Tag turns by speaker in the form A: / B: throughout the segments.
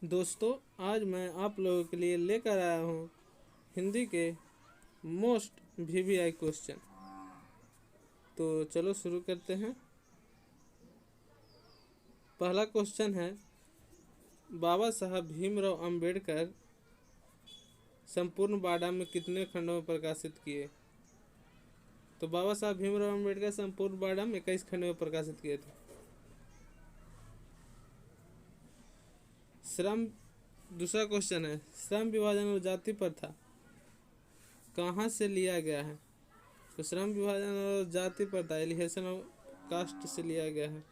A: दोस्तों, आज मैं आप लोगों के लिए लेकर आया हूँ हिंदी के मोस्ट वीवीआई क्वेश्चन। तो चलो शुरू करते हैं। पहला क्वेश्चन है, बाबा साहब भीमराव अंबेडकर संपूर्ण बाड़ा में कितने खंडों में प्रकाशित किए? तो बाबा साहब भीमराव अंबेडकर संपूर्ण बाड़ा में 21 खंडों में प्रकाशित किए थे। श्रम दूसरा क्वेश्चन है, श्रम विभाजन और जाति प्रथा कहाँ से लिया गया है? तो श्रम विभाजन और जाति प्रथा एलिहेशन ऑफ कास्ट से लिया गया है।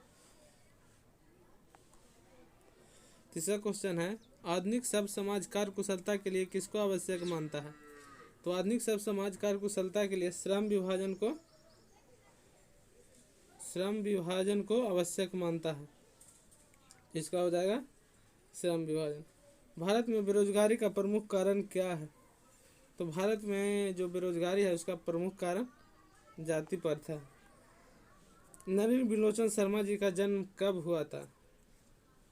A: तीसरा क्वेश्चन है, आधुनिक सब समाज कार्य कुशलता के लिए किसको आवश्यक मानता है? तो आधुनिक सब समाज कार्य कुशलता के लिए श्रम विभाजन को आवश्यक मानता है। इसका हो जाएगा श्रम विभाजन। भारत में बेरोजगारी का प्रमुख कारण क्या है? तो भारत में जो बेरोजगारी है उसका प्रमुख कारण जाति प्रथा है। नलिनी बिलोचन शर्मा जी का जन्म कब हुआ था?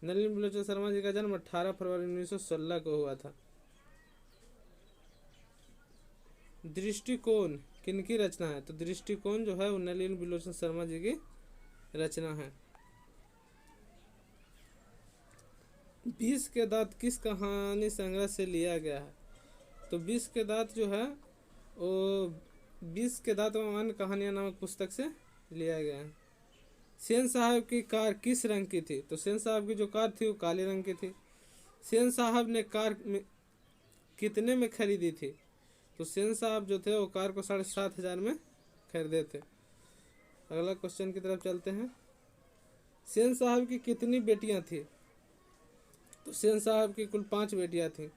A: नलिनी बिलोचन शर्मा जी का जन्म 18 फरवरी 1916 को हुआ था। दृष्टिकोण किनकी रचना है? तो दृष्टिकोण जो है वो नलिनी बिलोचन शर्मा जी की रचना है। 20 के दांत किस कहानी संग्रह से लिया गया है? तो 20 के दांत जो है वो 20 के दांत और अन्य कहानियां नामक पुस्तक से लिया गया है। सेन साहब की कार किस रंग की थी? तो सेन साहब की जो कार थी वो काले रंग की थी। सेन साहब ने कार कितने में खरीदी थी? तो सेन साहब जो थे वो कार को 7,500 में खरीदे थे। अगला क्वेश्चन की तरफ चलते हैं। सेन साहब की कितनी बेटियां थी? तो सेन साहब की कुल 5 बेटियां थीं।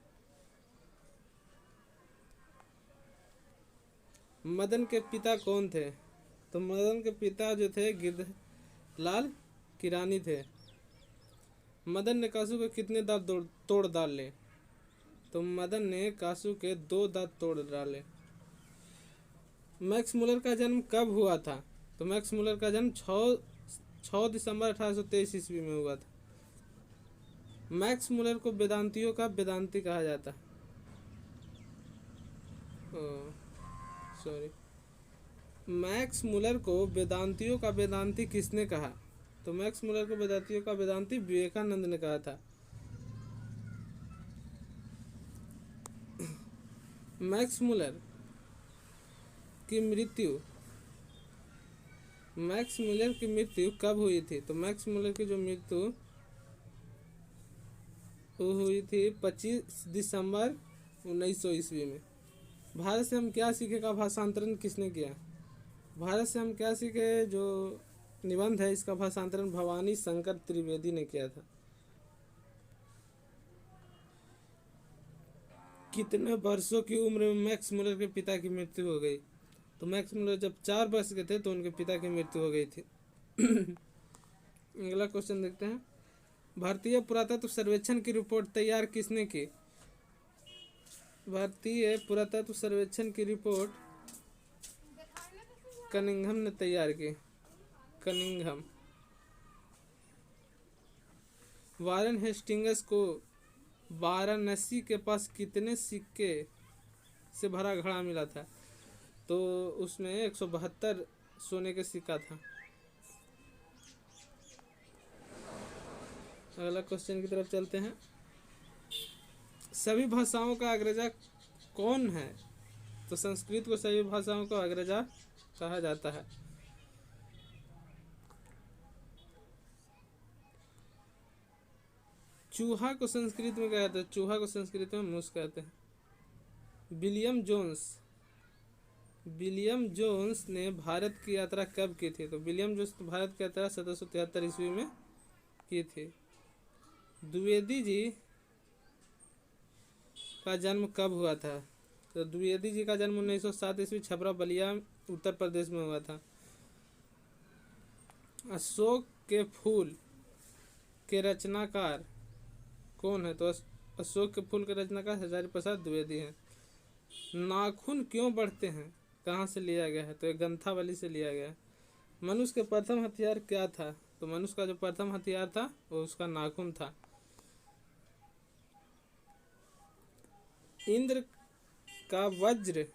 A: मदन के पिता कौन थे? तो मदन के पिता जो थे गिरधलाल किरानी थे। मदन ने कासू के कितने दांत तोड़ डाले? तो मदन ने कासू के 2 दांत तोड़ डाले। मैक्स मुलर का जन्म कब हुआ था? तो मैक्स मुलर का जन्म 6 दिसंबर 1823 ईस्वी में हुआ था। मैक्स मुलर को वेदांतियों का वेदांती कहा जाता है। मैक्स मुलर को वेदांतियों का वेदांती किसने कहा? तो मैक्स मुलर को वेदांतियों का वेदांती विवेकानंद ने कहा था। मैक्स मुलर की मृत्यु कब हुई थी? तो मैक्स मुलर की जो मृत्यु हुई थी 25 दिसंबर 1900 ईस्वी में। भारत से हम क्या सीखे का भाषांतरण किसने किया? भारत से हम क्या सीखे जो निबंध है इसका भाषांतरण भवानी शंकर त्रिवेदी ने किया था। कितने वर्षों की उम्र में मैक्स मुलर के पिता की मृत्यु हो गई? तो मैक्स मुलर जब 4 वर्ष के थे तो उनके पिता की मृत्यु हो गई थी। अगला क्वेश्चन देखते हैं। भारतीय पुरातत्व सर्वेक्षण की रिपोर्ट तैयार किसने की? भारतीय पुरातत्व सर्वेक्षण की रिपोर्ट कनिंघम ने तैयार की। कनिंघम। वारेन हेस्टिंग्स को वाराणसी के पास कितने सिक्के से भरा घड़ा मिला था? तो उसमें 172 सोने के सिक्का था। अगला क्वेश्चन की तरफ चलते हैं। सभी भाषाओं का अग्रजा कौन है? तो संस्कृत को सभी भाषाओं का अग्रजा कहा जाता है। चूहा को संस्कृत में क्या कहते हैं? चूहा को संस्कृत में मूस कहते हैं। विलियम जोन्स ने भारत की यात्रा कब की थी? तो विलियम जोन्स भारत की यात्रा 1773 ईस्वी में की थी। द्विवेदी जी का जन्म कब हुआ था? तो द्विवेदी जी का जन्म 1907 ईस्वी छपरा बलिया उत्तर प्रदेश में हुआ था। अशोक के फूल के रचनाकार कौन है? तो अशोक के फूल के रचनाकार हजारी प्रसाद द्विवेदी हैं। नाखून क्यों बढ़ते हैं कहाँ से लिया गया है? तो एक ग्रंथावली से लिया गया है। मनुष्य के प्रथम हथियार क्या था? तो मनुष्य का जो प्रथम हथियार था वो उसका नाखून था। इंद्र का वज्र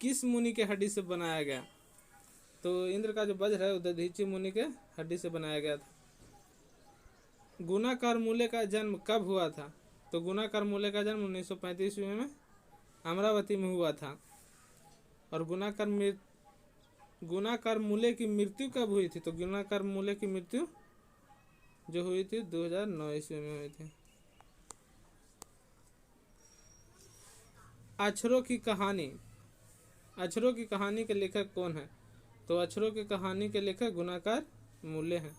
A: किस मुनि के हड्डी से बनाया गया? तो इंद्र का जो वज्र है दधीचि मुनि के हड्डी से बनाया गया था। गुणाकार मूल्य का जन्म कब हुआ था? तो गुणाकार मूल्य का जन्म 1935 ईस्वी में अमरावती में हुआ था। और गुणाकार मूल्य की मृत्यु कब हुई थी? तो गुणाकार मूल्य की मृत्यु जो हुई थी 2009 ईस्वी में हुई थी। अक्षरों की कहानी, अक्षरों की कहानी के लेखक कौन है? तो अक्षरों की कहानी के लेखक गुणाकार मूल्य हैं।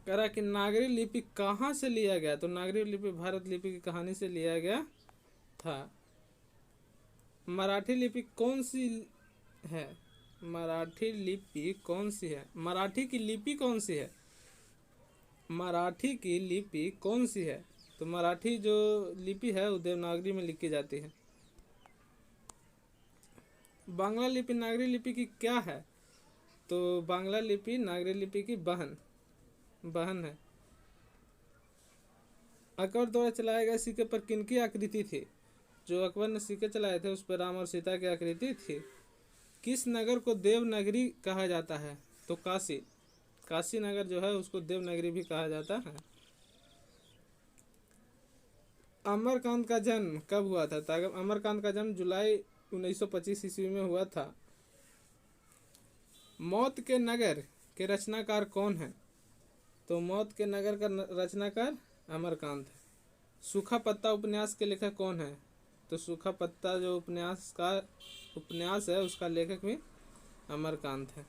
A: कह रहा कि नागरी लिपि कहाँ से लिया गया? तो नागरी लिपि भारत लिपि की कहानी से लिया गया था। मराठी लिपि कौन सी है? मराठी लिपि कौन सी है? मराठी की लिपि कौन सी है? मराठी की लिपि कौन सी है? तो मराठी जो लिपि है वो देवनागरी में लिखी जाती है। बांग्ला लिपि नागरी लिपि की क्या है? तो बांग्ला लिपि नागरी लिपि की बहन है। अकबर द्वारा चलाए गए सिक्के पर किनकी आकृति थी? जो अकबर ने सिक्के चलाए थे उस पर राम और सीता की आकृति थी। किस नगर को देवनगरी कहा जाता है? तो काशी नगर जो है उसको देवनगरी भी कहा जाता है। अमरकांत का जन्म कब हुआ था? अमरकांत का जन्म जुलाई 1925 ईस्वी में हुआ था। मौत के नगर के रचनाकार कौन है? तो मौत के नगर का रचनाकार अमरकांत है। सूखा पत्ता उपन्यास के लेखक कौन है? तो सूखा पत्ता जो उपन्यास है उसका लेखक भी अमरकांत है।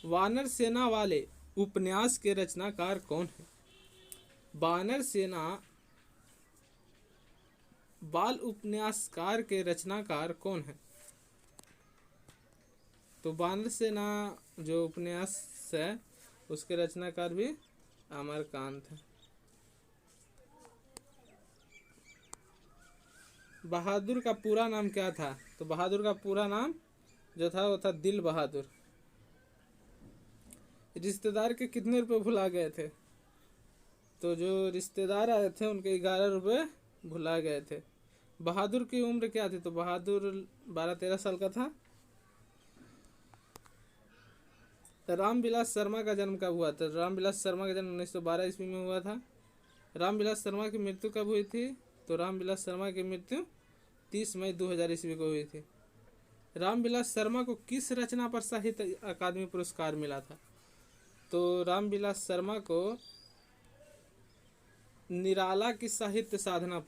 A: वानर सेना वाले उपन्यास के रचनाकार कौन है? वानर सेना बाल उपन्यासकार के रचनाकार कौन है? तो वानर सेना जो उपन्यास है उसके रचनाकार भी अमरकांत है। बहादुर का पूरा नाम क्या था? तो बहादुर का पूरा नाम जो था वो था दिल बहादुर। रिश्तेदार के कितने रुपए भुला गए थे? तो जो रिश्तेदार आए थे उनके 11 रुपए भुला गए थे। बहादुर की उम्र क्या थी? तो बहादुर 12-13 साल का था। रामविलास शर्मा का जन्म कब हुआ था? रामविलास शर्मा का जन्म 1912 ईस्वी में हुआ था। रामविलास शर्मा की मृत्यु कब हुई थी? तो रामविलास शर्मा की मृत्यु 30 मई 2000 ईस्वी को हुई थी। रामविलास शर्मा को किस रचना पर साहित्य अकादमी पुरस्कार मिला था? तो रामविलास शर्मा को निराला की साहित्य साधना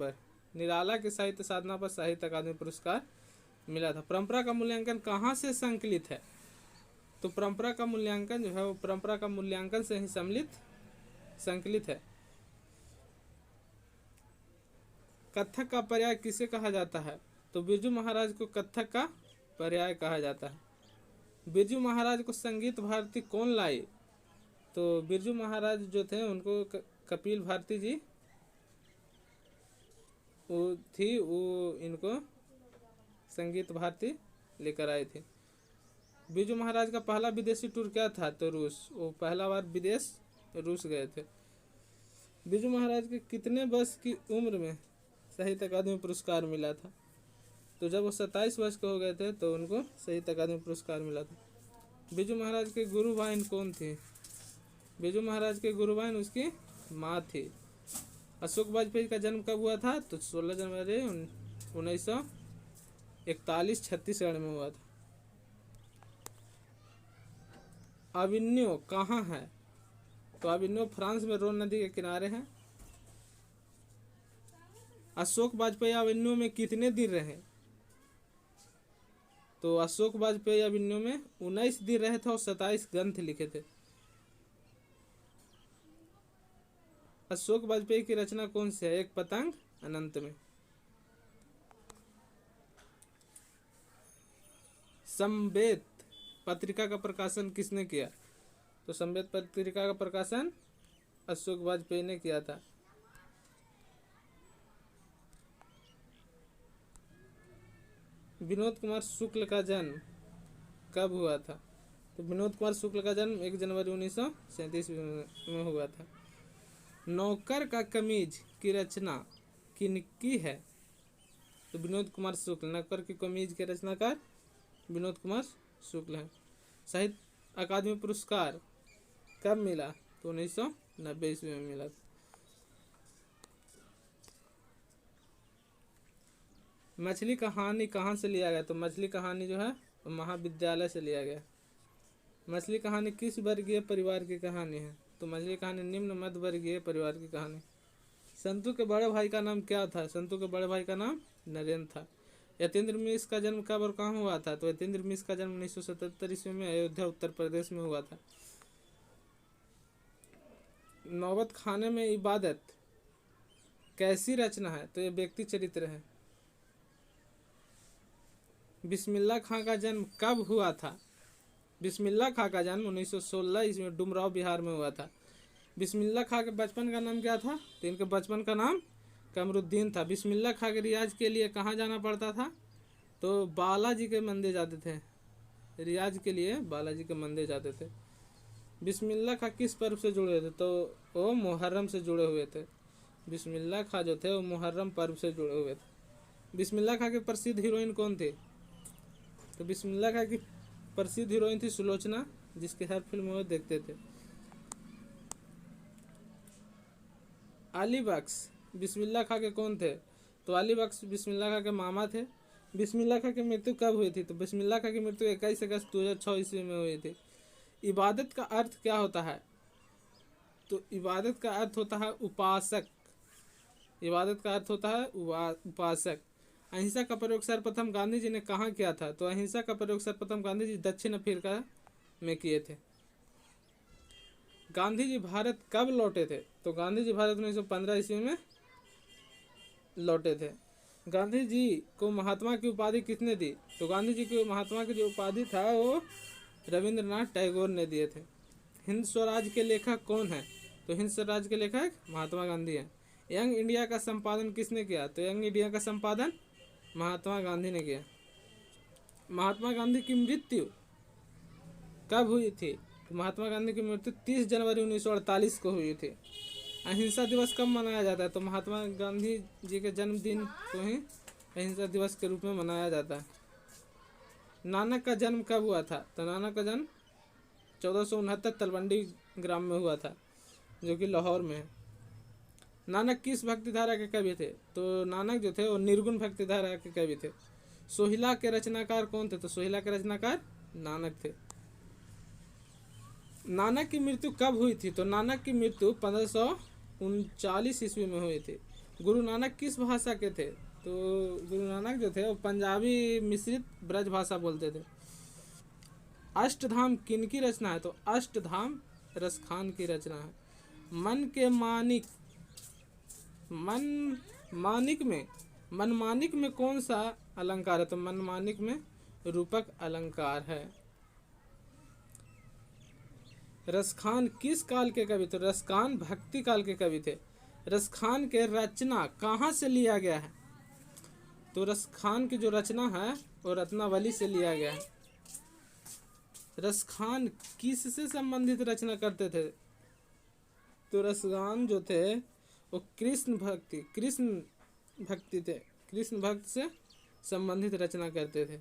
A: पर साहित्य अकादमी पुरस्कार मिला था। परंपरा का मूल्यांकन कहाँ से संकलित है? तो परंपरा का मूल्यांकन जो है वो परंपरा का मूल्यांकन से ही संकलित है। कथक का पर्याय किसे कहा जाता है? तो बिरजू महाराज को कथक का पर्याय कहा जाता है। बिरजू महाराज को संगीत भारती कौन लाई? तो बिरजू महाराज जो थे उनको कपिल भारती जी वो इनको संगीत भारती लेकर आए थे। बिरजू महाराज का पहला विदेशी टूर क्या था? तो रूस। वो पहला बार विदेश रूस गए थे। बिरजू महाराज के कितने वर्ष की उम्र में साहित्य अकादमी पुरस्कार मिला था? तो जब वो 27 वर्ष के हो गए थे तो उनको साहित्य अकादमी पुरस्कार मिला था। बिरजू महाराज के गुरु बहन कौन थी? बिरजू महाराज के गुरु बहन उसकी माँ थी। अशोक वाजपेयी का जन्म कब हुआ था? तो 16 जनवरी 1941 छत्तीसगढ़ में हुआ था। अविन्यो कहाँ है? तो अविन्यो फ्रांस में रोन नदी के किनारे है। अशोक वाजपेयी अविन्यो में कितने दिन रहे? तो अशोक वाजपेयी अविन्यो में 19 दिन रहे थे और 27 ग्रंथ लिखे थे। अशोक वाजपेयी की रचना कौन सी है? एक पतंग अनंत में। संवेद पत्रिका का प्रकाशन किसने किया? तो संवेद पत्रिका का प्रकाशन अशोक वाजपेयी ने किया था। विनोद कुमार शुक्ल का जन्म कब हुआ था? तो विनोद कुमार शुक्ल का जन्म 1 जनवरी 1937 में हुआ था। नौकर का कमीज की रचना किनकी है? तो विनोद कुमार शुक्ल। नक्कर की कमीज के रचनाकार विनोद कुमार शुक्ल हैं। साहित्य अकादमी पुरस्कार कब मिला? तो 1990 ईस्वी में मिला। मछली कहानी कहाँ से लिया गया? तो मछली कहानी जो है महाविद्यालय से लिया गया। मछली कहानी किस वर्गीय परिवार की कहानी है? तो मछली कहानी निम्न मध्य वर्गीय परिवार की कहानी। संतु के बड़े भाई का नाम क्या था? संतु के बड़े भाई का नाम नरेंद्र था। यतीन्द्र मिश्र का जन्म कब और कहाँ हुआ था? तो यतीन्द्र मिश्र का जन्म 1977 ईस्वी में अयोध्या उत्तर प्रदेश में हुआ था। नौबत खाने में इबादत कैसी रचना है? तो ये व्यक्ति चरित्र है। बिस्मिल्लाह खां का जन्म कब हुआ था? बिस्मिल्लाह खां का जन्म 1916 ईस्वी में डुमराव बिहार में हुआ था। बिस्मिल्लाह खां के बचपन का नाम क्या था? तो इनके बचपन का नाम कमरुद्दीन था। बिस्मिल्लाह खां के रियाज के लिए कहाँ जाना पड़ता था? तो बालाजी के मंदिर जाते थे। रियाज के लिए बालाजी के मंदिर जाते थे। बिस्मिल्लाह खां किस पर्व से जुड़े हुए थे? तो वो मुहर्रम से जुड़े हुए थे। बिस्मिल्लाह खां जो थे वो मुहर्रम पर्व से जुड़े हुए थे। बिस्मिल्लाह खां की प्रसिद्ध हीरोइन कौन थी? तो बिस्मिल्लाह खां की प्रसिद्ध हीरोइन थी सुलोचना, जिसके हर फिल्म वो देखते थे। अली बख्श बिस्मिल्लाह खां के कौन थे? तो अली बख्श बिस्मिल्लाह खां के मामा थे। बिस्मिल्लाह खां की मृत्यु कब हुई थी? तो बिस्मिल्लाह खां की मृत्यु 21 अगस्त 2006 ईस्वी में हुई थी। इबादत का अर्थ क्या होता है? तो इबादत का अर्थ होता है उपासक। इबादत का अर्थ होता है उपासक। अहिंसा का प्रयोग सर्वप्रथम गांधी जी ने कहाँ किया था? तो अहिंसा का प्रयोग सर्वप्रथम गांधी जी दक्षिण अफ्रीका में किए थे। गांधी जी भारत कब लौटे थे? तो गांधी जी भारत 1915 ईस्वी में लौटे थे। गांधी जी को महात्मा की उपाधि किसने दी? तो गांधी जी को महात्मा की जो उपाधि था वो रविंद्रनाथ टैगोर ने दिए थे। हिंद स्वराज के लेखक कौन है? तो हिंद स्वराज के लेखक महात्मा गांधी हैं। यंग इंडिया का संपादन किसने किया? तो यंग इंडिया का संपादन महात्मा गांधी ने किया। महात्मा गांधी की मृत्यु कब हुई थी? तो महात्मा गांधी की मृत्यु 30 जनवरी 1948 को हुई थी। अहिंसा दिवस कब मनाया जाता है? तो महात्मा गांधी जी के जन्मदिन को ही अहिंसा दिवस के रूप में मनाया जाता है। नानक का जन्म कब हुआ था? तो नानक का जन्म 1469 तलवंडी ग्राम में हुआ था, जो कि लाहौर में है। नानक किस भक्ति धारा के कवि थे? तो नानक जो थे वो निर्गुण भक्ति धारा के कवि थे। सोहिला के रचनाकार कौन थे? तो सोहिला के रचनाकार नानक थे। नानक की मृत्यु कब हुई थी? तो नानक की मृत्यु 1539 ईस्वी में हुई थी। गुरु नानक किस भाषा के थे? तो गुरु नानक जो थे वो पंजाबी मिश्रित ब्रज भाषा बोलते थे। अष्टधाम किनकी रचना है? तो अष्टधाम रसखान की रचना है। मनमानिक में कौन सा अलंकार है? तो मनमानिक में रूपक अलंकार है। रसखान किस काल के कवि थे? रसखान भक्ति काल के कवि थे। रसखान के रचना कहाँ से लिया गया है? तो रसखान की जो रचना है वो रत्नावली से लिया गया है। रसखान किससे संबंधित रचना करते थे? तो रसखान जो थे वो कृष्ण भक्ति थे। कृष्ण भक्त से संबंधित रचना करते थे।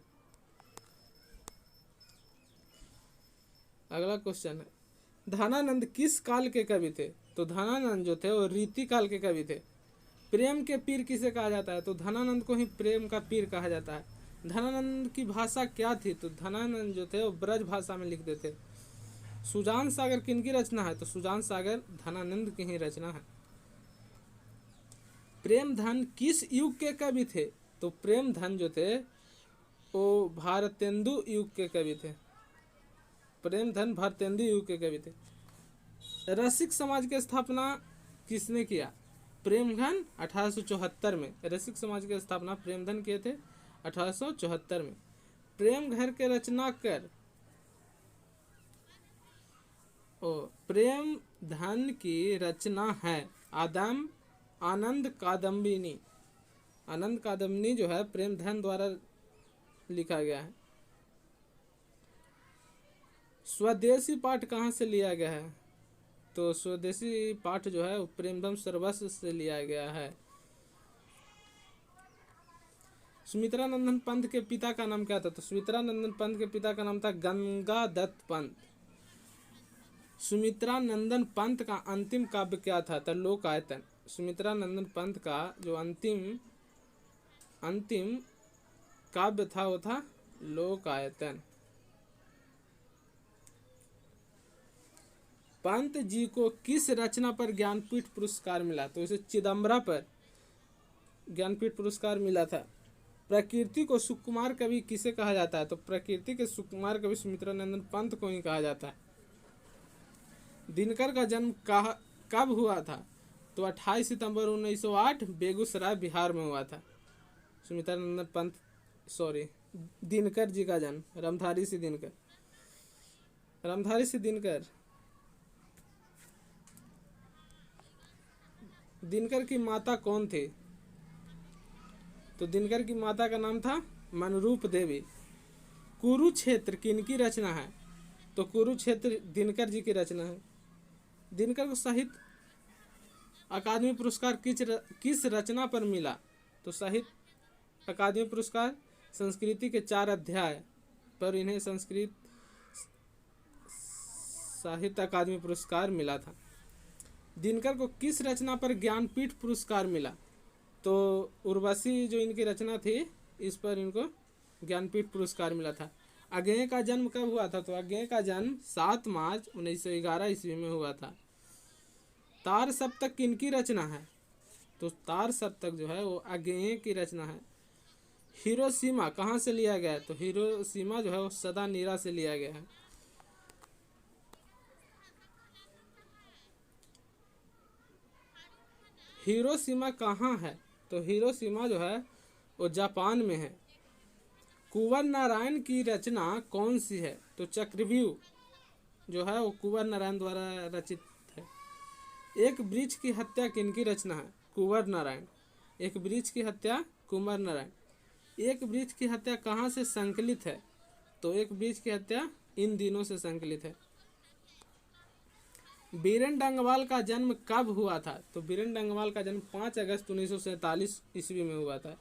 A: अगला क्वेश्चन है, धनानंद किस काल के कवि थे? तो धनानंद जो थे वो रीति काल के कवि थे। प्रेम के पीर किसे कहा जाता है? तो धनानंद को ही प्रेम का पीर कहा जाता है। धनानंद की भाषा क्या थी? तो धनानंद जो थे वो ब्रज भाषा में लिखते थे। सुजान सागर किनकी रचना है? तो सुजान सागर धनानंद की ही रचना है। प्रेमधन किस युग के कवि थे? तो प्रेमधन जो थे वो भारतेंदु युग के कवि थे। प्रेमधन भारतेंदु युग के कवि थे। रसिक समाज की स्थापना किसने किया? प्रेमधन 1874 में। रसिक समाज की स्थापना प्रेमधन किए थे 1874 में। प्रेम घर के रचनाकार प्रेमधन की रचना है आनंद कादम्बिनी। आनंद कादम्बिनी जो है प्रेमधन द्वारा लिखा गया है। स्वदेशी पाठ कहाँ से लिया गया है? तो स्वदेशी पाठ जो है प्रेमधन सर्वस्व से लिया गया है। सुमित्रा नंदन पंत के पिता का नाम क्या था? तो सुमित्रा नंदन पंत के पिता का नाम था गंगादत्त पंत। सुमित्रा नंदन पंत का अंतिम काव्य क्या था? तो लोकायतन। सुमित्रा नंदन पंत का जो अंतिम काव्य था वो था लोकायतन। पंत जी को किस रचना पर ज्ञानपीठ पुरस्कार मिला? तो इसे चिदम्बरा पर ज्ञानपीठ पुरस्कार मिला था। प्रकृति को सुकुमार कवि किसे कहा जाता है? तो प्रकृति के सुकुमार कवि सुमित्रा नंदन पंत को ही कहा जाता है। दिनकर का जन्म कब हुआ था? तो 28 सितंबर 1908 बेगूसराय बिहार में हुआ था। सुमित्रा नंदन पंत दिनकर जी का जन्म रामधारी सिंह दिनकर की माता कौन थी? तो दिनकर की माता का नाम था मनरूप देवी। कुरुक्षेत्र किनकी रचना है? तो कुरुक्षेत्र दिनकर जी की रचना है। दिनकर को साहित्य अकादमी पुरस्कार किस रचना पर मिला? तो साहित्य अकादमी पुरस्कार संस्कृति के 4 अध्याय पर इन्हें संस्कृत साहित्य अकादमी पुरस्कार मिला था। दिनकर को किस रचना पर ज्ञानपीठ पुरस्कार मिला? तो उर्वशी जो इनकी रचना थी इस पर इनको ज्ञानपीठ पुरस्कार मिला था। अज्ञेय का जन्म कब हुआ था? तो अज्ञेय का जन्म 7 मार्च 1911 ईस्वी में हुआ था। तार सप्तक किनकी रचना है? तो तार सप्तक जो है वो अज्ञेय की रचना है। हिरोशिमा कहाँ से लिया गया है? तो हिरोशिमा जो है वो सदानीरा से लिया गया है। हिरोशिमा कहाँ है? तो हिरोशिमा जो है वो जापान में है। कुंवर नारायण की रचना कौन सी है? तो चक्रव्यूह जो है वो कुंवर नारायण द्वारा रचित है। एक वृक्ष की हत्या किनकी रचना है? कुंवर नारायण। एक वृक्ष की हत्या कुंवर नारायण। एक वृक्ष की हत्या कहाँ से संकलित है? तो एक वृक्ष की हत्या इन दिनों से संकलित है। बीरेन डंगवाल का जन्म कब हुआ था? तो बीरेन डंगवाल का जन्म 5 अगस्त 1947 ईस्वी में हुआ था।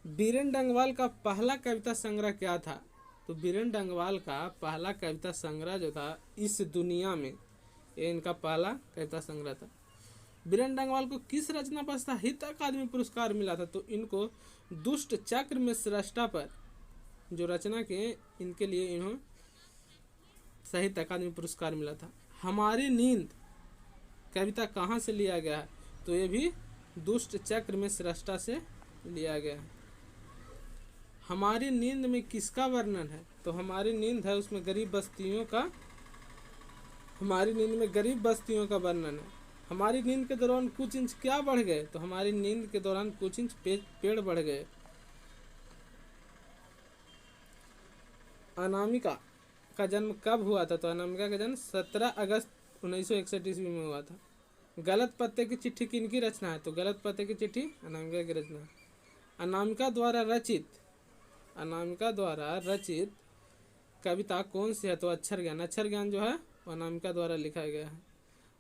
A: बीरेन डंगवाल का पहला कविता संग्रह क्या था? तो बीरेन डंगवाल का पहला कविता संग्रह जो था इस दुनिया में, ये इनका पहला कविता संग्रह था। बीरेन डंगवाल को किस रचना पर साहित्य अकादमी पुरस्कार मिला था? तो इनको दुष्ट चक्र में श्रेष्ठा पर जो रचना के इनके लिए इन्हों साहित्य अकादमी पुरस्कार मिला था। हमारी नींद कविता कहाँ से लिया गया है? तो ये भी दुष्ट चक्र में श्रेष्ठा से लिया गया है। हमारी नींद में किसका वर्णन है? तो हमारी नींद है उसमें गरीब बस्तियों का वर्णन है। हमारी नींद के दौरान कुछ इंच क्या बढ़ गए? तो हमारी नींद के दौरान कुछ इंच पेड़ बढ़ गए। अनामिका का जन्म कब हुआ था? तो अनामिका का जन्म 17 अगस्त 1961 ईस्वी में हुआ था। गलत पत्ते की चिट्ठी किनकी रचना है? तो गलत पत्ते की चिट्ठी अनामिका की रचना है। अनामिका द्वारा रचित कविता कौन सी है? तो अक्षर ज्ञान जो है वो अनामिका द्वारा लिखा गया है।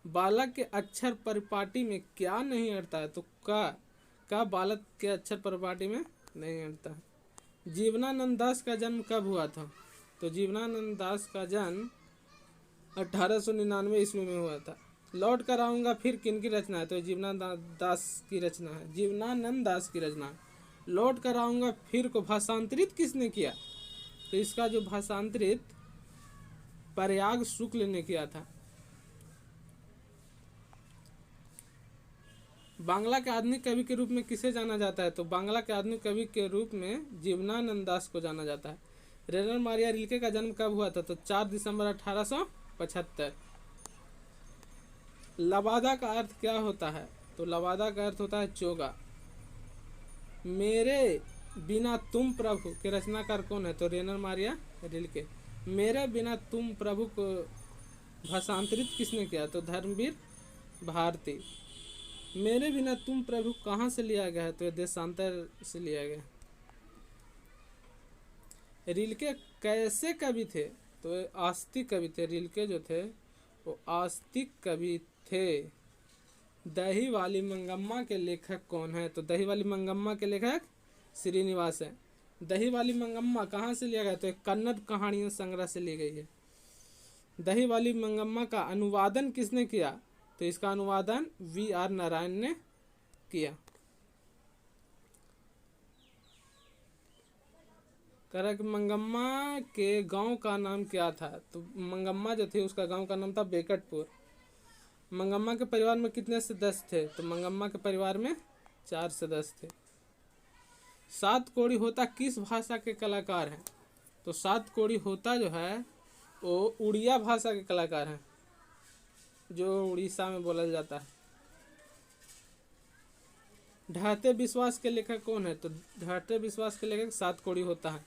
A: बालक के अक्षर परिपाटी में क्या नहीं अटता है? तो का बालक के अक्षर परिपाटी में नहीं अटता है। जीवनानंद दास का जन्म कब हुआ था? तो जीवनानंद दास का जन्म 1899 ईस्वी में हुआ था। लौट कर आऊँगा फिर किनकी रचना है? तो जीवनानंद दास की रचना है। लौट कर आऊँगा फिर को भाषांतरित किसने किया? तो इसका जो भाषांतरित प्रयाग शुक्ल ने किया था। बांग्ला के आधुनिक कवि के रूप में किसे जाना जाता है? तो बांग्ला के आधुनिक कवि के रूप में जीवनानंद दास को जाना जाता है। रेनर मारिया रिल्के का जन्म कब हुआ था? तो 4 दिसंबर 1875। लवादा का अर्थ क्या होता है? तो लवादा का अर्थ होता है चोगा। मेरे बिना तुम प्रभु के रचनाकार कौन है? तो रेनर मारिया रिल्के। मेरे बिना तुम प्रभु को भाषांतरित किसने किया? तो धर्मवीर भारती। मेरे बिना तुम प्रभु कहाँ से लिया गया है? तो देशांतर से लिया गया। रिल्के कैसे कवि थे? तो आस्तिक कवि थे। रिल्के जो थे वो आस्तिक कवि थे। दही वाली मंगम्मा के लेखक कौन है? तो दही वाली मंगम्मा के लेखक श्रीनिवास है। दही वाली मंगम्मा कहाँ से लिया गया? तो एक कन्नड़ कहानियों संग्रह से ली गई है। दही वाली मंगम्मा का अनुवादन किसने किया? तो इसका अनुवादन V.R. नारायण ने किया। कह कि मंगम्मा के गांव का नाम क्या था? तो मंगम्मा जो थी उसका गांव का नाम था बेकटपुर। मंगम्मा के परिवार में कितने सदस्य थे? तो मंगम्मा के परिवार में 4 सदस्य थे। सात कोड़ी होता किस भाषा के कलाकार हैं? तो सात कोड़ी होता जो है वो उड़िया भाषा के कलाकार हैं, जो उड़ीसा में बोला जाता है। ढहते विश्वास के लेखक कौन है? तो ढहते विश्वास के लेखक सात कोड़ी होता है।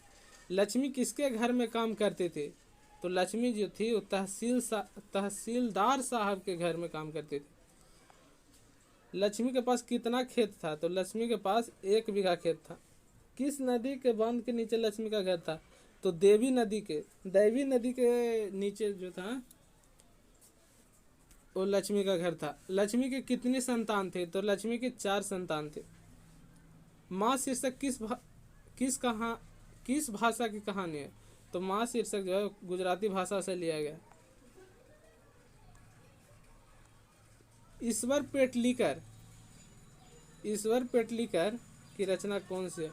A: लक्ष्मी किसके घर में काम करती थी? तो लक्ष्मी जो थी वो तहसीलदार साहब के घर में काम करती थी। लक्ष्मी के पास कितना खेत था? तो लक्ष्मी के पास 1 बीघा खेत था। किस नदी के बांध के नीचे लक्ष्मी का घर था? तो देवी नदी के नीचे जो था वो लक्ष्मी का घर था। लक्ष्मी के कितनी संतान थे? तो लक्ष्मी के 4 संतान थे। माँ शीर्षक किस भाषा की कहानी है? तो माँ शीर्षक जो है गुजराती भाषा से लिया गया। ईश्वर पेटलीकर की रचना कौन सी है?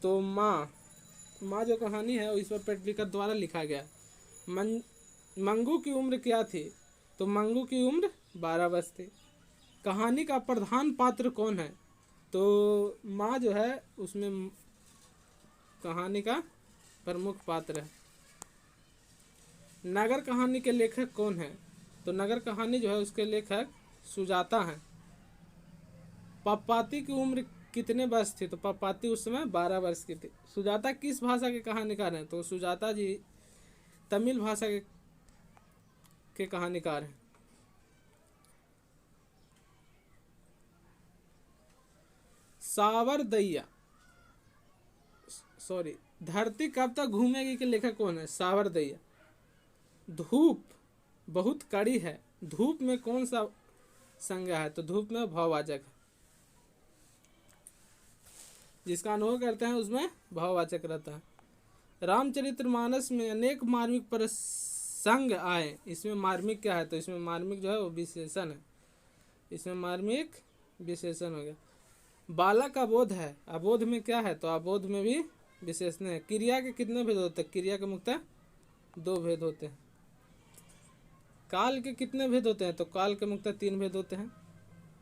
A: तो माँ जो कहानी है वो ईश्वर पेटलीकर द्वारा लिखा गया। मंगू की उम्र क्या थी? तो मंगू की उम्र 12 वर्ष थी। कहानी का प्रधान पात्र कौन है? तो माँ जो है उसमें कहानी का प्रमुख पात्र है। नगर कहानी के लेखक कौन है? तो नगर कहानी जो है उसके लेखक सुजाता हैं। पप्पाती की उम्र कितने वर्ष थी? तो पप्पाती उस समय 12 वर्ष की थी। सुजाता किस भाषा के कहानीकार हैं? तो सुजाता जी तमिल भाषा के कहानीकार हैं। धरती कब तक घूमेगी के लेखक कौन है? सावरदैया। धूप बहुत कड़ी है, धूप में कौन सा संज्ञा है? तो धूप में भाववाचक है। जिसका अनुभव करते हैं उसमें भाववाचक रहता है। रामचरितमानस में अनेक मार्मिक प्रसंग आए, इसमें मार्मिक क्या है? तो इसमें मार्मिक जो है वो विशेषण है। इसमें मार्मिक विशेषण हो गया। बालक अबोध है, अबोध में क्या है? तो अबोध में भी विशेषण है। क्रिया के कितने भेद होते हैं? क्रिया के मुख्यतः 2 भेद होते हैं। काल के कितने भेद होते हैं? तो काल के मुख्यतः 3 भेद होते हैं।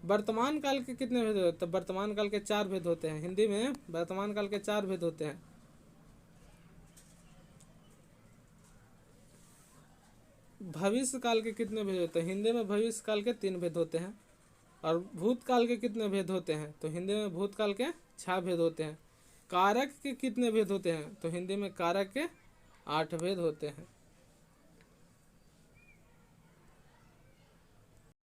A: वर्तमान काल के कितने भेद होते हैं? तो वर्तमान काल के 4 भेद होते हैं। हिंदी में वर्तमान काल के 4 भेद होते हैं। भविष्य काल के कितने भेद होते हैं? हिंदी में भविष्य काल के 3 भेद होते हैं। और भूतकाल के कितने भेद होते हैं? तो हिंदी में भूतकाल के 6 भेद होते हैं। कारक के कितने भेद होते हैं? तो हिंदी में कारक के 8 भेद होते हैं।